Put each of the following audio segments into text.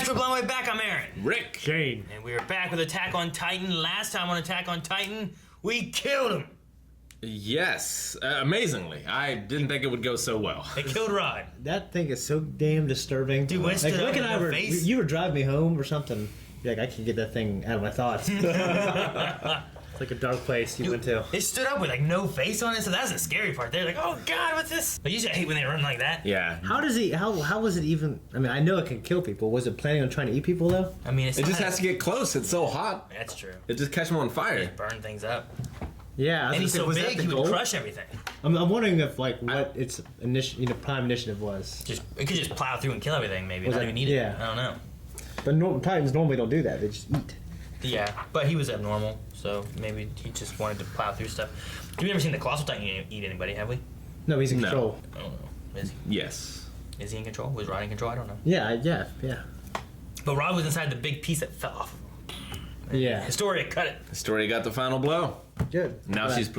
Guys, we're blown way back. I'm Aaron. Rick. Shane. And we are back with Attack on Titan. Last time on Attack on Titan, we killed him. Yes, amazingly. I didn't think it would go so well. They killed Rod. That thing is so damn disturbing. Dude, Winston, like, Rick and I were, face. you were driving me home or something. You're like, I can get that thing out of my thoughts. It's like a dark place you went to. It stood up with like no face on it, so that's the scary part. They're like, oh god, what's this? But usually I hate when they run like that. Yeah. How does he? How was it even? I mean, I know it can kill people. Was it planning on trying to eat people though? I mean, It just has to get close. It's so hot. That's true. It just catch them on fire. Burn things up. Yeah, And he's so was big, that the he would goal? crush everything. I'm wondering if like what its prime initiative was. It could just plow through and kill everything. Maybe Was not that- even eat it. yeah. I don't know. But Titans normally don't do that. They just eat. Yeah, but he was abnormal, so maybe he just wanted to plow through stuff. We've never seen the Colossal Titan eat anybody, have we? No, he's in No. control. I don't know. Is he? Yes. Is he in control? Was Rod in control? I don't know. Yeah. But Rod was inside the big piece that fell off of him. Yeah. Historia cut it. Story got the final blow. Good. Now Glad. she's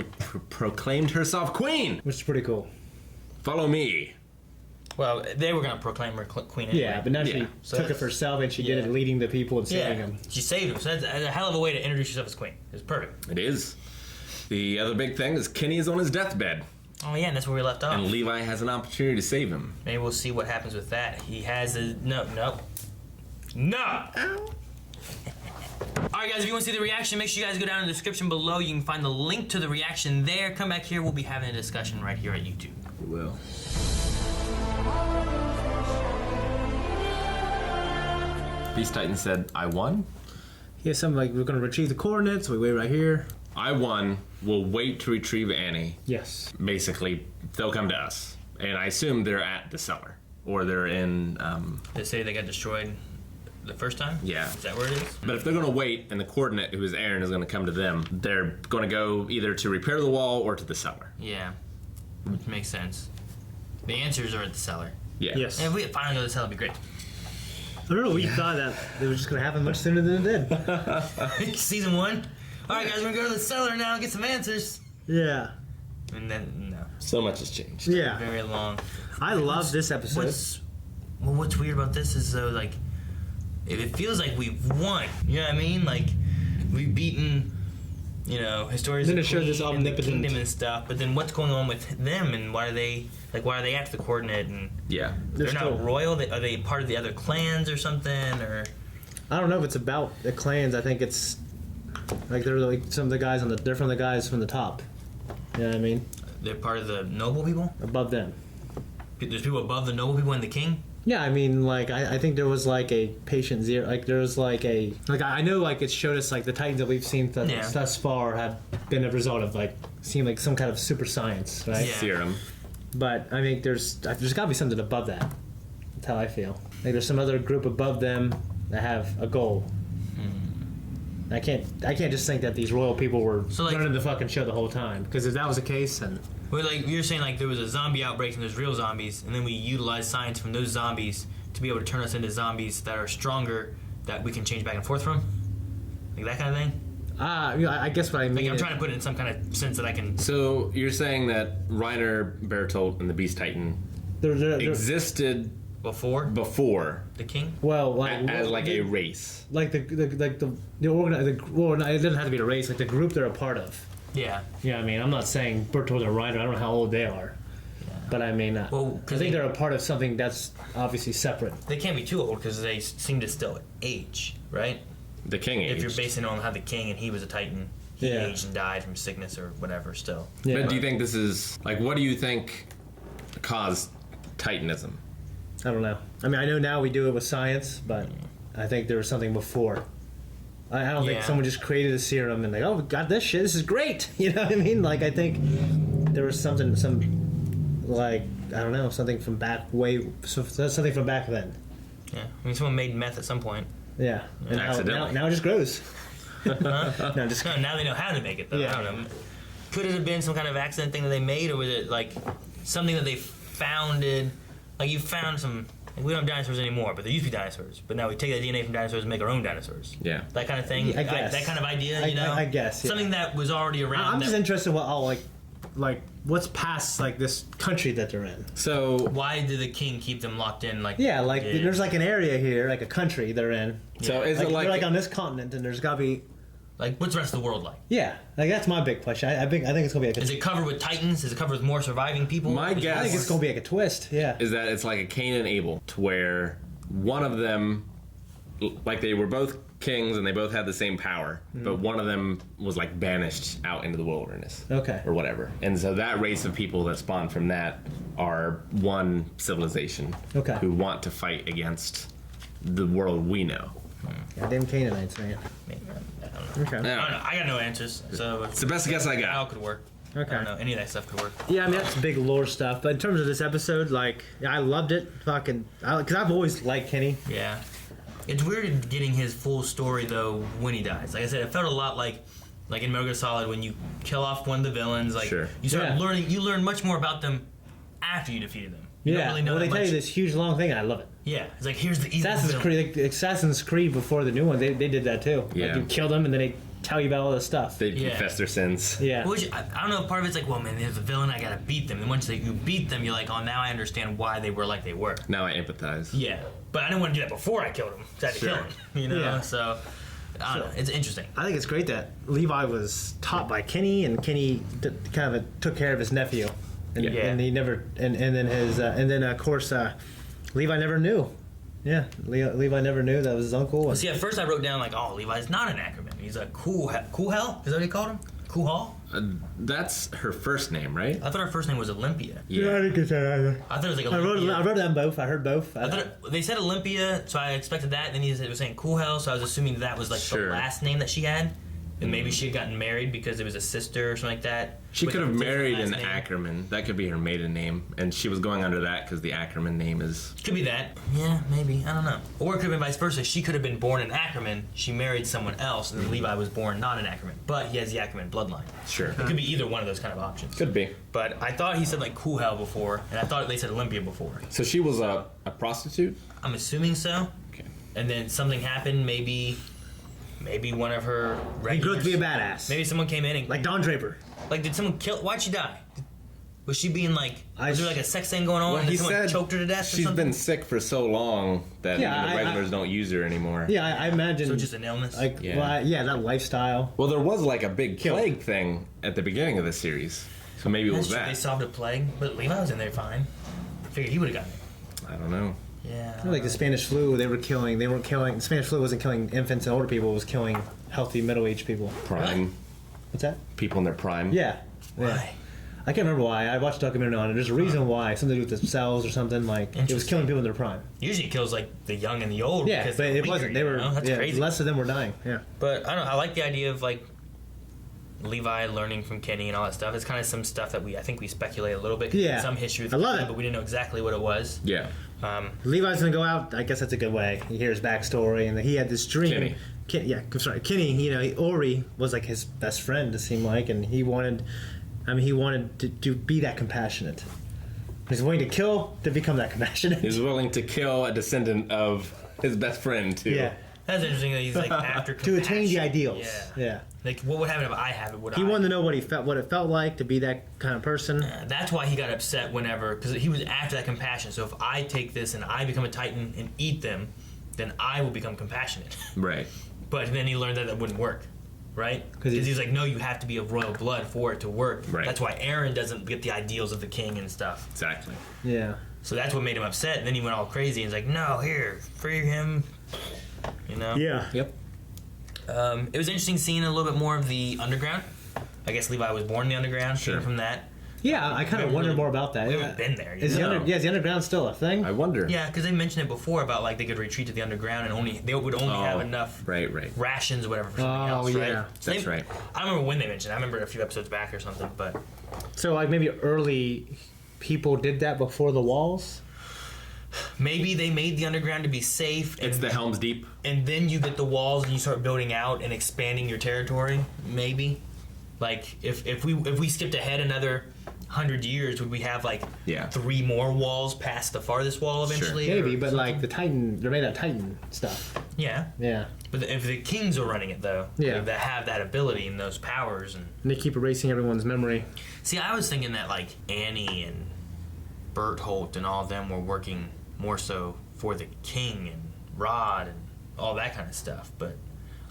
proclaimed herself queen. Which is pretty cool. Follow me. Well, they were going to proclaim her queen anyway. Yeah, but now she Yeah. So took it that's- for herself and she did yeah. it leading the people and saving Yeah, them. she saved him. So that's a hell of a way to introduce yourself as queen. It was perfect. It is. The other big thing is Kenny is on his deathbed, Oh, yeah, and that's where we left off. and Levi has an opportunity to save him. Maybe we'll see what happens with that. He has a... No! Alright guys, if you want to see the reaction, make sure you guys go down in the description below. You can find the link to the reaction there. Come back here, we'll be having a discussion right here at YouTube. We will. Beast Titan said, I won. He has something like, we're going to retrieve the coordinates. We wait right here. I won. We'll wait to retrieve Annie. Yes. Basically, they'll come to us. And I assume they're at the cellar. Or they're in, They say they got destroyed the first time? yeah. Is that where it is? But if they're going to wait and the coordinate, who is Aaron, is going to come to them, they're going to go either to repair the wall or to the cellar. Yeah. Which makes sense. The answers are at the cellar. Yeah. Yes. And if we finally go to the cellar, it'd be great. I don't know. We thought that it was just going to happen much sooner than it did. Season 1? Alright guys, we're going to go to the cellar now and get some answers. Yeah. And then, no. So much has changed. Yeah. Very long. I love this episode. What's weird about this is though, like, it feels like we've won. You know what I mean? Like, we've beaten, you know, Historia's Then it the showed this queen and the omnipotent- kingdom and stuff. But then what's going on with them and why are they after the coordinate and Yeah. they're not still- royal? Are they part of the other clans or something? Or I don't know if it's about the clans. I think it's like they're like some of the guys they're from the guys from the top. You know what I mean? they're part of the noble people? Above them. There's people above the noble people and the king? Yeah, I mean, like I think there was like a patient zero. Like there was like I know like it showed us like the Titans that we've seen thus far have been a result of like seem like some kind of super science, right? Yeah. Serum. But I mean, there's got to be something above that. That's how I feel. Like there's some other group above them that have a goal. I can't just think that these royal people were So, like- running the fucking show the whole time. Because if that was the case, then Well, like you're saying, like there was a zombie outbreak and there's real zombies, and then we utilize science from those zombies to be able to turn us into zombies that are stronger, that we can change back and forth from, like that kind of thing. you know, I guess what I mean. Like I'm is- trying to put it in some kind of sense that I can. So you're saying that Reiner, Bertolt, and the Beast Titan they're- existed Before before the king. well, like as like a race. like well, no, it doesn't have to be a race. Like the group they're a part of. Yeah. Yeah, I mean, I'm not saying Bertolt or Reiner. I don't know how old they are, but I mean, Well, I think they're a part of something that's obviously separate. They can't be too old because they seem to still age, right? The king If you're aged. basing it on how the king and he was a titan, he Yeah. aged and died from sickness or whatever. Still. Yeah. But do you think this is like what do you think caused Titanism? I don't know. I mean, I know now we do it with science, but I think there was something before. I don't Yeah. think someone just created a serum and like, oh, we got this shit. This is great. You know what I mean? Like, I think there was something like I don't know, something from something from back then. Yeah. I mean, someone made meth at some point. Yeah. And Accidentally. now it just grows. Huh? No, just No, now they know how to make it, though. Yeah. I don't know. Could it have been some kind of accident thing that they made, or was it like something that they founded? Like you found some. Like we don't have dinosaurs anymore, but there used to be dinosaurs. But now we take that DNA from dinosaurs and make our own dinosaurs. Yeah. That kind of thing. I guess. That kind of idea, you know. I guess. Yeah. Something that was already around. I'm just interested in what all like like what's past like this country that they're in? So Why did the king keep them locked in? Like Yeah, like he did? there's like an area here, like a country they're in. is Like, it they're like on this continent, and there's gotta be Like, what's the rest of the world like? yeah. Like that's my big question. I think it's gonna be like Is it covered with titans? Is it covered with more surviving people? My Is it guess- I think it's gonna be like a twist. Yeah. is that it's like a Cain and Abel, to where one of them, like they were both kings and they both had the same power, but one of them was like banished out into the wilderness. Okay. Or whatever. And so that race of people that spawned from that are one civilization Okay. who want to fight against the world we know. Goddamn Canaanites, man. Maybe, I don't know. Okay. I don't know. I got no answers. So It's the best guess I Al got. could work. Okay. I don't know. Any of that stuff could work. Yeah, I mean that's big lore stuff. But in terms of this episode, like I loved it. Fucking, because I've always liked Kenny. Yeah. It's weird getting his full story though when he dies. Like I said, it felt a lot like in Metal Gear Solid when you kill off one of the villains. Like Sure. you start Yeah. learning. You learn much more about them after you defeated them. You Yeah. don't really know Well, they that tell much. you this huge long thing, and I love it. Yeah. It's like here's the evil Assassin's villain. Creed, like, Assassin's Creed before the new one, they did that too. Yeah. Like you kill them and then they tell you about all this stuff. They Yeah. confess their sins. Yeah. Which I don't know. Part of it's like, well, man, there's a villain. I gotta beat them. And once you beat them, you're like, oh, now I understand why they were like they were. Now I empathize. Yeah, but I didn't want to do that before I killed him. So I had to Sure. kill him. You know, Yeah. so I don't know. It's interesting. I think it's great that Levi was taught by Kenny, and Kenny kind of took care of his nephew, and, Yeah. and he never, and then his, and then of course Levi never knew. Yeah, Levi never knew that was his uncle. And, See, at first I wrote down like, oh, Levi's not an Ackerman. He's a cool hell. Is that what he called him? Cool Hall? That's her first name, right? I thought her first name was Olympia. I didn't get that either. I thought it was like I Olympia. wrote them both. I heard both. I thought they said Olympia, so I expected that. And then he was saying Cool Hell, so I was assuming that was like Sure. the last name that she had. And maybe she had gotten married because it was a sister or something like that. She with could a have different married last an name. Ackerman. That could be her maiden name. And she was going under that because the Ackerman name is... Could be that. Yeah, maybe. I don't know. Or it could have been vice versa. She could have been born an Ackerman. She married someone else, and then Levi was born not an Ackerman. But he has the Ackerman bloodline. Sure. It could be either one of those kind of options. Could be. But I thought he said like Cool Hell before, and I thought they said Olympia before. So she was a prostitute? I'm assuming so. Okay. And then something happened. Maybe one of her He regulars. grew up to be a badass. Maybe someone came in and Like Don Draper. like did someone kill? Why'd she die? Was she being like? I- Was there like a sex thing going on? Well, and he someone said choked her to death or she's something? been sick for so long that Yeah, even the I- regulars don't use her anymore. Yeah, I imagine. So just an illness. like Yeah. well, yeah, that lifestyle. Well, there was like a big Kill. plague thing at the beginning of the series. So maybe it That's was true. They that. solved a plague, but Levi was in there fine. I figured he would have gotten it. I don't know. Yeah. Like the Spanish flu, they weren't killing. The Spanish flu wasn't killing infants and older people. It was killing healthy middle-aged people. Prime. What's that? People in their prime. Yeah. Yeah. Why? I can't remember why. I watched a documentary on it. There's a reason why. Something to do with the cells or something. Like it was Interesting. killing people in their prime. Usually it kills like the young and the old. Yeah, because but they're it weaker, wasn't. They you were. know? That's Yeah, crazy. less of them were dying. Yeah. But I don't know. I like the idea of like Levi learning from Kenny and all that stuff. It's kind of some stuff that I think we speculate a little bit. 'Cause Yeah. Some history with I love Kenny, it. but we didn't know exactly what it was. Yeah. Levi's gonna go out. I guess that's a good way. You hear his backstory, and he had this dream. Kenny. Kenny. You know, Ori was like his best friend. It seemed like, and he wanted. I mean, he wanted to be that compassionate. He's willing to kill to become that compassionate. He's willing to kill a descendant of his best friend, too. Yeah. That's interesting that he's like after To attain the compassion. ideals. Yeah. Yeah. Like what would happen if I have it? Would He I? wanted to know what it felt like to be that kind of person. That's why he got upset whenever, because he was after that compassion. So if I take this and I become a Titan and eat them, then I will become compassionate. Right. But then he learned that that wouldn't work, right? 'Cause Because he's like, no, you have to be of royal blood for it to work. Right. That's why Aaron doesn't get the ideals of the king and stuff. Exactly. Yeah. So that's what made him upset. And then he went all crazy and was like, no, here, free him. You know? Yeah. Yep. It was interesting seeing a little bit more of the underground. I guess Levi was born in the underground. Sure. Came from that. Yeah, I kind of haven't wonder really- more about that. We haven't been there. You Is the know? is the underground still a thing? I wonder. Yeah, because they mentioned it before about like they could retreat to the underground and they would only have enough Right, right. rations or whatever for something Oh, else, right? yeah. So That's right. I don't remember when they mentioned it. I remember a few episodes back or something, but So like maybe early people did that before the walls. maybe they made the underground to be safe. And, It's the Helm's Deep. and then you get the walls and you start building out and expanding your territory. Maybe, like if we skipped ahead another 100 years, would we have like Yeah. 3 more walls past the farthest wall eventually? Maybe, or but like something? the Titan, they're made out of Titan stuff. Yeah. Yeah. But if the kings are running it, though, Yeah. that have that ability and those powers, and And they keep erasing everyone's memory. see, I was thinking that like Annie and Berthold and all of them were working more so for the king and Rod and all that kind of stuff. But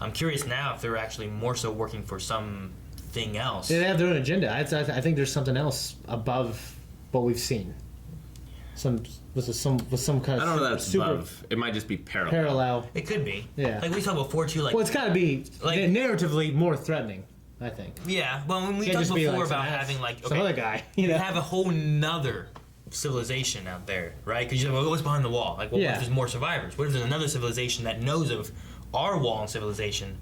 I'm curious now if they're actually more so working for something else. Yeah, they have their own agenda. I think there's something else above what we've seen. Some kind I of don't know that it's super above. It might just be parallel. parallel. It could be. Yeah. Like we talked before too. Like Well, it's got to be Like- narratively more threatening. I think. yeah. Well, when we Can't talked just be before like about some having like some other guy. You you know. have a whole nother civilization out there, right? Because you're like, well, what's behind the wall? Like, well, what Yeah. if there's more survivors? What if there's another civilization that knows of our wall and civilization?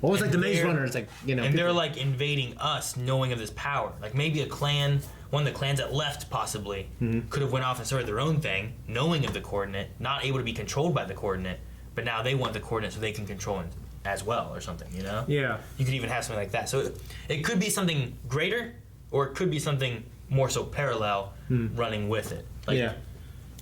What was like the and Maze they're- Runner? It's like And people- they're like invading us, knowing of this power. Like maybe a clan, one of the clans that left possibly, Mm-hmm. could have went off and started their own thing, knowing of the coordinate, not able to be controlled by the coordinate, but now they want the coordinate so they can control it as well, or something. You know? Yeah. You could even have something like that. So it could be something greater, or it could be something more so parallel, running with it. Like, Yeah.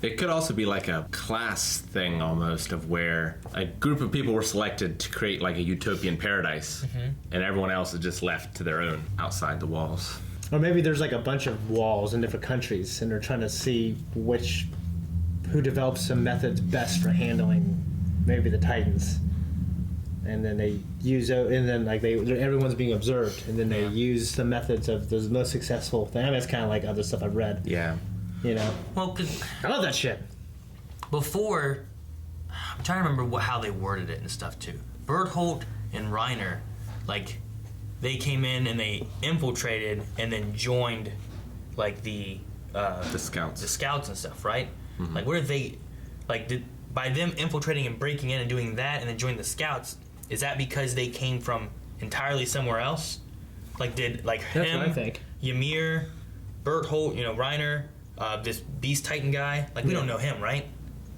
It could also be like a class thing almost, of where a group of people were selected to create like a utopian paradise, and everyone else is just left to their own outside the walls. Or maybe there's like a bunch of walls in different countries, and they're trying to see who develops some methods best for handling maybe the Titans. And then they use, and then like everyone's being observed, and then they Yeah. use the methods of the most successful thing. I mean, that's kind of like other stuff I've read. Yeah. You know, well, 'cause I love that shit. before, I'm trying to remember how they worded it and stuff too. Berthold and Reiner, like, they came in and they infiltrated and then joined, like the Scouts. scouts and stuff, right? Like, where did they, like, by them infiltrating and breaking in and doing that and then joining the scouts, is that because they came from entirely somewhere else? Like, did like That's him, what I think. Ymir, Berthold, Reiner, this Beast Titan guy? Like, we don't know him, right?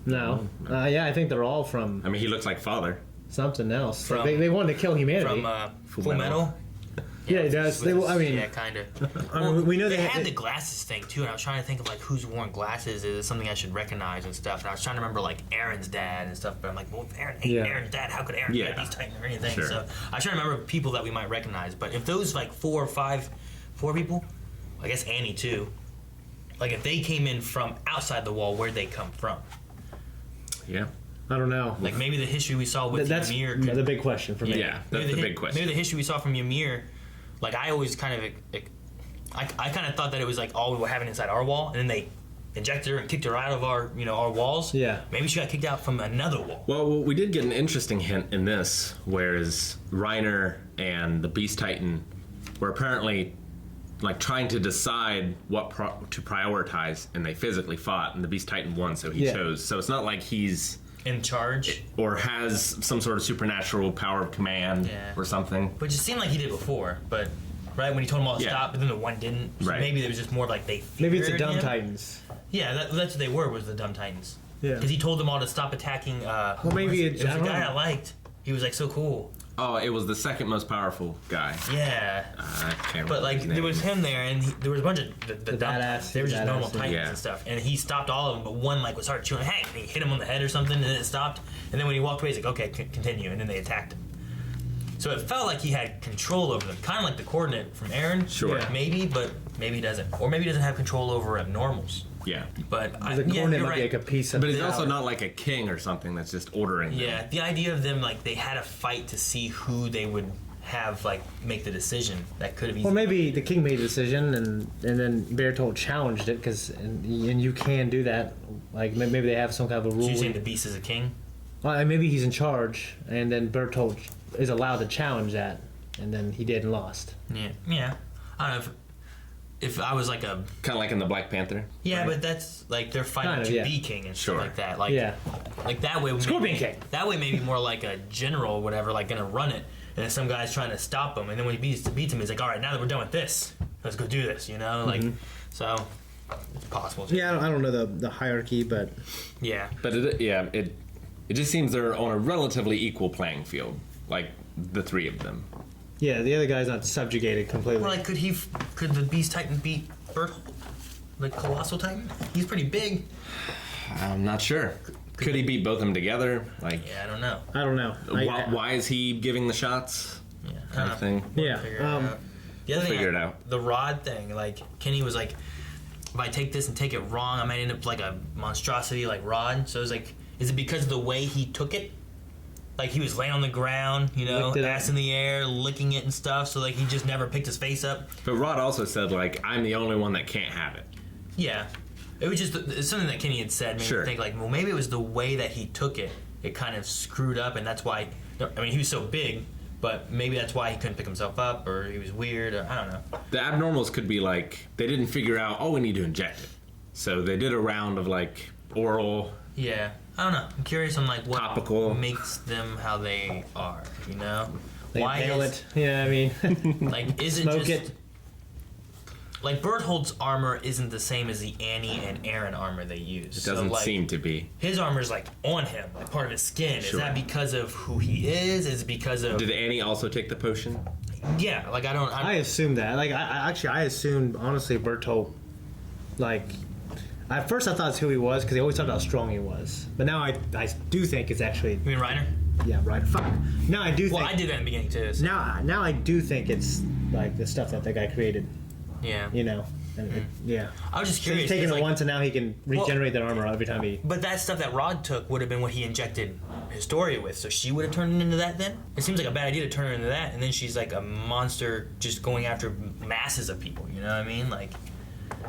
No, yeah, I think they're all from I mean, he looks like Father. something else. From- they wanted to kill humanity. From Full Metal. yeah, it does. They, I mean, yeah, kind of. I mean, we know they they had the glasses thing too, and I was trying to think of like who's worn glasses. Is it something I should recognize and stuff? And I was trying to remember like Aaron's dad and stuff, but I'm like, well, if Aaron ain't Yeah. Aaron's dad, how could Aaron Yeah. be Beast Titan or anything? Sure. So I was trying to remember people that we might recognize. But if those like four people, I guess Annie too. Like if they came in from outside the wall, where'd they come from? Yeah. I don't know. Like maybe the history we saw with That's Ymir. the big question for me. Yeah, that's Maybe the big question. Maybe the history we saw from Ymir, like I always kind of, I kind of thought that it was like all we were having inside our wall, and then they injected her and kicked her out of our, our walls. Yeah. Maybe she got kicked out from another wall. Well, we did get an interesting hint in this, whereas Reiner and the Beast Titan were apparently like trying to decide what to prioritize, and they physically fought, and the Beast Titan won, so he Yeah. chose. So it's not like he's In charge. or has some sort of supernatural power of command Yeah. or something. Which it seemed like he did before, but right when he told them all to Yeah. stop, but then the one didn't. So Right. maybe it was just more like they Maybe it's the feared Dumb him. Titans. Yeah, that's what they were. Was the Dumb Titans. Yeah. Because he told them all to stop attacking. Well, maybe it was I a don't guy know. I liked. He was like so cool. Oh, it was the second most powerful guy. Yeah. I can't But remember like his there name. was him there, and there was a bunch of the dumb, badass- they were just badass, normal titans yeah. and stuff, and he stopped all of them, but one like was started chewing, hey, and he hit him on the head or something, and then it stopped, and then when he walked away, he's like, okay, continue, and then they attacked him. So it felt like he had control over them, kind of like the coordinate from Aaron. Sure. Yeah. Maybe, but maybe he doesn't, or maybe he doesn't have control over abnormals. Yeah. But The yeah, coordinate you're might be right. like a piece of. But he's power. also not like a king or something that's just ordering them. Yeah, the idea of them like they had a fight to see who they would have like make the decision that could have easily. Well, maybe the king made a decision, and then Bertolt challenged it because, and you can do that. Like maybe they have some kind of a So rule. you're saying the beast is a king? Well, maybe he's in charge, and then Bertolt is allowed to challenge that, and then he did and lost. Yeah. I don't know if I was like a Kind of like in the Black Panther. yeah, but that's like they're fighting Kind of, to yeah. be king and Sure. stuff like that. Like Yeah. like that way. Scorpion maybe, King. That way, maybe more like a general, or whatever, like gonna run it, and then some guy's trying to stop him, and then when he beats him, he's like, all right, now that we're done with this, let's go do this. Like so, it's possible. Yeah, I don't know the hierarchy, but Yeah. But it just seems they're on a relatively equal playing field, like the three of them. yeah, the other guy's not subjugated completely. Well, like could the Beast Titan beat Berthold? Like Colossal Titan? He's pretty big. I'm not sure. Could Could he beat both of them together? Like, Yeah, I don't know. I don't know. why is he giving the shots? Yeah, I Kind don't of know. thing. Yeah. Figure it out. The other thing, Figure it out. the rod thing. Like Kenny was like, if I take this and take it wrong, I might end up like a monstrosity like Rod. So it's like, is it because of the way he took it? Like he was laying on the ground, you know, Licked it ass up. in the air, licking it and stuff. So like he just never picked his face up. But Rod also said, like, I'm the only one that can't have it. Yeah, it was just it's something that Kenny had said. Made Sure. me think like, well, maybe it was the way that he took it. It kind of screwed up, and that's why. I mean, he was so big, but maybe that's why he couldn't pick himself up, or he was weird. Or, I don't know. The abnormals could be like, they didn't figure out, oh, we need to inject it. So they did a round of like oral. Yeah, I don't know. I'm curious on like what Topical. makes them how they are. You know, They inhale is it. Yeah, I mean, like is it smoke just it. like Berthold's armor isn't the same as the Annie and Aaron armor they use. It doesn't so, like, seem to be. his armor is like on him, like part of his skin. Sure. Is that because of who he is? Is it because of Did Annie also take the potion? yeah? Like I assumed that. Like, I assumed, honestly, Bertolt, like, at first I thought it's who he was because he always talked about how strong he was. But now I do think it's actually, You mean Reiner? yeah, right. Fuck. Now I do Well, think. I did that in the beginning too. So, Now I do think it's like the stuff that guy created. yeah. You know. And yeah. I was just So curious. he's taking 'cause, it like, once, and now he can regenerate that armor every time he. but that stuff that Rod took would have been what he injected Historia with, so she would have turned into that then? It seems like a bad idea to turn her into that, and then she's like a monster just going after masses of people, you know what I mean? Like,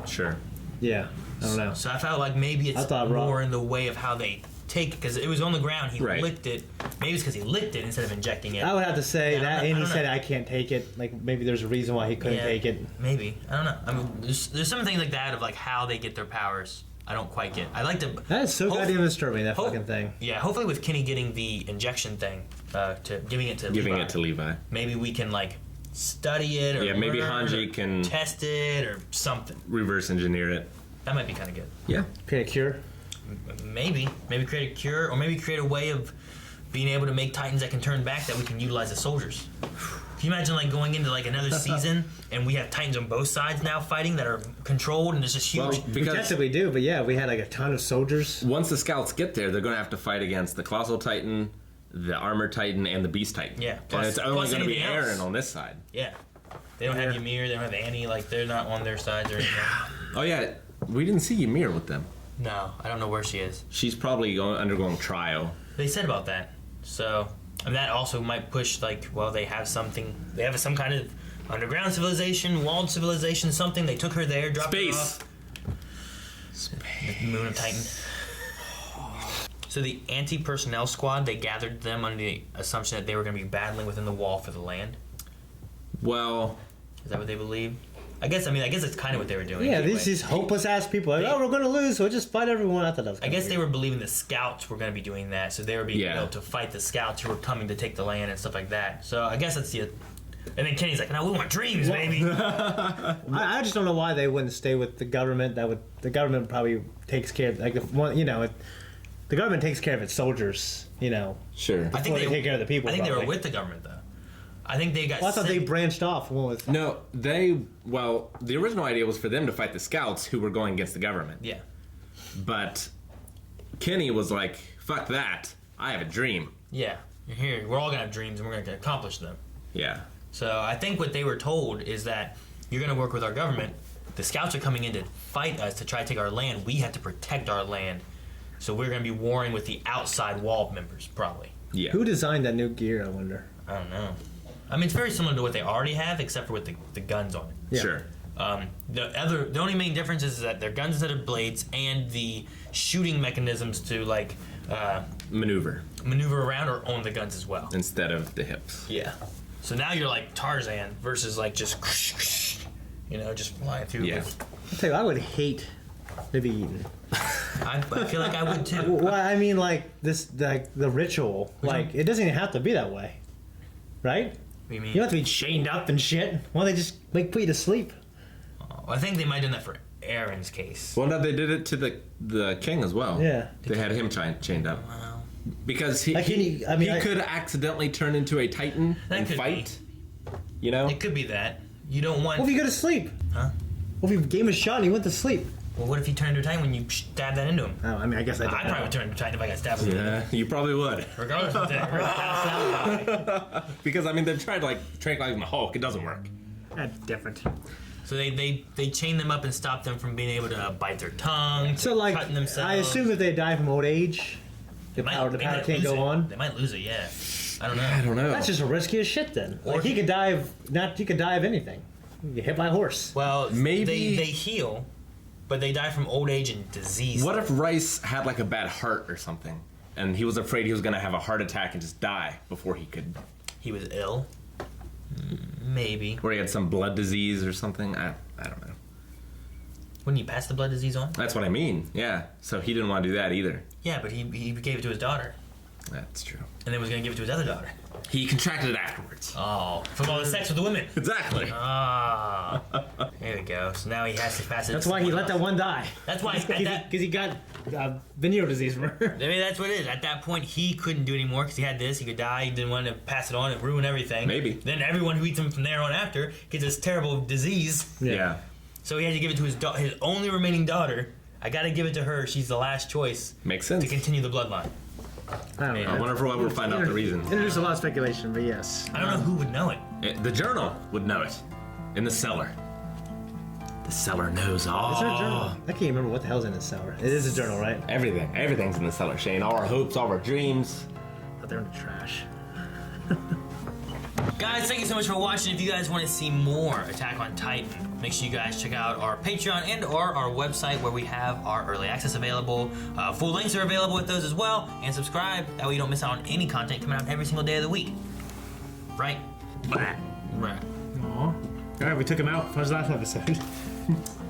Sure. Yeah. I don't know. so I felt like maybe I it's thought more Rod- in the way of how they take it, because it was on the ground, he Right. licked it. Maybe it's because he licked it instead of injecting it. I would have to say Yeah, I that, don't know- and I he don't said know. I can't take it. Like maybe there's a reason why he couldn't Yeah, take it. Maybe. I don't know. I mean, there's some things like that of like how they get their powers. I don't quite get. I like to. That is so Hope- goddamn disturbing. That hope- fucking thing. Yeah, hopefully with Kenny getting the injection thing, to giving it to Levi, maybe we can like study it, or Yeah, maybe learn, Hanji or can- test it or something. Reverse engineer it. That might be kind of good. Yeah. Create a cure. Maybe create a cure, or maybe create a way of being able to make Titans that can turn back that we can utilize as soldiers. Can you imagine like going into like another season and we have Titans on both sides now fighting that are controlled, and it's just huge. Well, We because technically do, but yeah, we had like a ton of soldiers. once the scouts get there, they're going to have to fight against the Colossal Titan, the Armored Titan, and the Beast Titan. Yeah, And plus- it's only plus going to be anything else. Aaron on this side. Yeah. They don't have Ymir, they don't have Annie, like they're not on their sides or anything. Oh, yeah. We didn't see Ymir with them. No, I don't know where she is. She's probably undergoing trial. They said about that. So, and that also might push like, well, they have something, they have some kind of underground civilization, walled civilization, something. They took her there, dropped her Space. off. The moon of Titan. So the anti-personnel squad, they gathered them under the assumption that they were going to be battling within the wall for the land. Well, Is that what they believed? I guess it's kind of what they were doing. Yeah, anyway. these hopeless ass people. Like, oh, we're gonna lose, so we'll just fight everyone. I thought that was. I guess they were believing the scouts were going to be doing that, so they were being Yeah. able to fight the scouts who were coming to take the land and stuff like that. So I guess that's the. And then Kenny's like, "No, we want dreams, baby." I just don't know why they wouldn't stay with the government. The government probably takes care of like the one. You know, the government takes care of its soldiers. You know, sure. I think they take care of the people. I think they were probably. with the government though. I think they got. Well, I thought they sent- branched off. One was No, the original idea was for them to fight the scouts who were going against the government. Yeah. But Kenny was like, fuck that. I have a dream. Yeah. You're here. We're all gonna have dreams, and we're gonna accomplish them. Yeah. So I think what they were told is that you're gonna work with our government. The scouts are coming in to fight us to try to take our land. We have to protect our land. So we're gonna be warring with the outside wall members, probably. Yeah. who designed that new gear? I wonder. I don't know. I mean, it's very similar to what they already have, except for with the guns on it. Yeah. Sure. The only main difference is that their guns instead of blades and the shooting mechanisms to like Maneuver maneuver around are on the guns as well. instead of the hips. Yeah. So now you're like Tarzan versus like just just flying through. Yeah. With, I tell you, I would hate to be eaten. I feel like I would too. Well, I mean, like this, like the ritual. Like it doesn't even have to be that way, right? What do you mean? You don't have to be chained up and shit. Why don't they just like put you to sleep? I think they might have done that for Aaron's case. Well, no, they did it to the king as well. Yeah. They had him chained up. Wow. Because he, Like, he, I mean, he I- could accidentally turn into a titan That and could fight. You know? It could be that. You don't want. What if you go to sleep? Huh? What if you gave him a shot and he went to sleep? Well, what if you turn into a Titan when you stab that into him? Oh, I mean, I guess I I don't probably know. would turn into a Titan if I got stabbed with it. Yeah, you probably would. Regardless of that. Because I mean, they're trying to like tranquilize the Hulk. It doesn't work. That's different. So they chain them up and stop them from being able to bite their tongue, So, like, cutting themselves. I assume if they die from old age, the power they might can't lose go it. on. They might lose it, yeah. I don't know. I don't know. That's just risky as shit then. Or Like, he could die of anything. You get hit by a horse. Well, Maybe- they heal, but they die from old age and disease. What if Rice had like a bad heart or something, and he was afraid he was gonna have a heart attack and just die before he could, he was ill? Maybe. or he had some blood disease or something? I don't know. Wouldn't you pass the blood disease on? That's what I mean. Yeah. So he didn't want to do that either. Yeah, but he gave it to his daughter, That's true. and then was going to give it to his other daughter. He contracted it afterwards. Oh, from all the sex with the women. Exactly. Ah, there we go. So now he has to pass it. That's to why he someone let that else. one die. That's why. Because he got venereal disease from her. I mean, that's what it is. At that point, he couldn't do anymore because he had this. He could die. He didn't want to pass it on and ruin everything. Maybe. Then everyone who eats him from there on after gets this terrible disease. Yeah. So he had to give it to his only remaining daughter. I got to give it to her. She's the last choice Makes sense. to continue the bloodline. I don't know. I wonder if we'll ever find out the reason. Introduced a lot of speculation, but yes. I don't know who would know it. The journal would know it. In the cellar. The cellar knows all. Is there a journal? I can't remember what the hell's in this cellar. It is a journal, right? Everything. Everything's in the cellar, Shane. All our hopes, all our dreams. But they're in the trash. Guys, thank you so much for watching. If you guys want to see more Attack on Titan, make sure you guys check out our Patreon and or our website where we have our early access available. Full links are available with those as well. And subscribe. That way you don't miss out on any content coming out every single day of the week. Right? Right. Aw. Alright, we took him out. How's the last episode?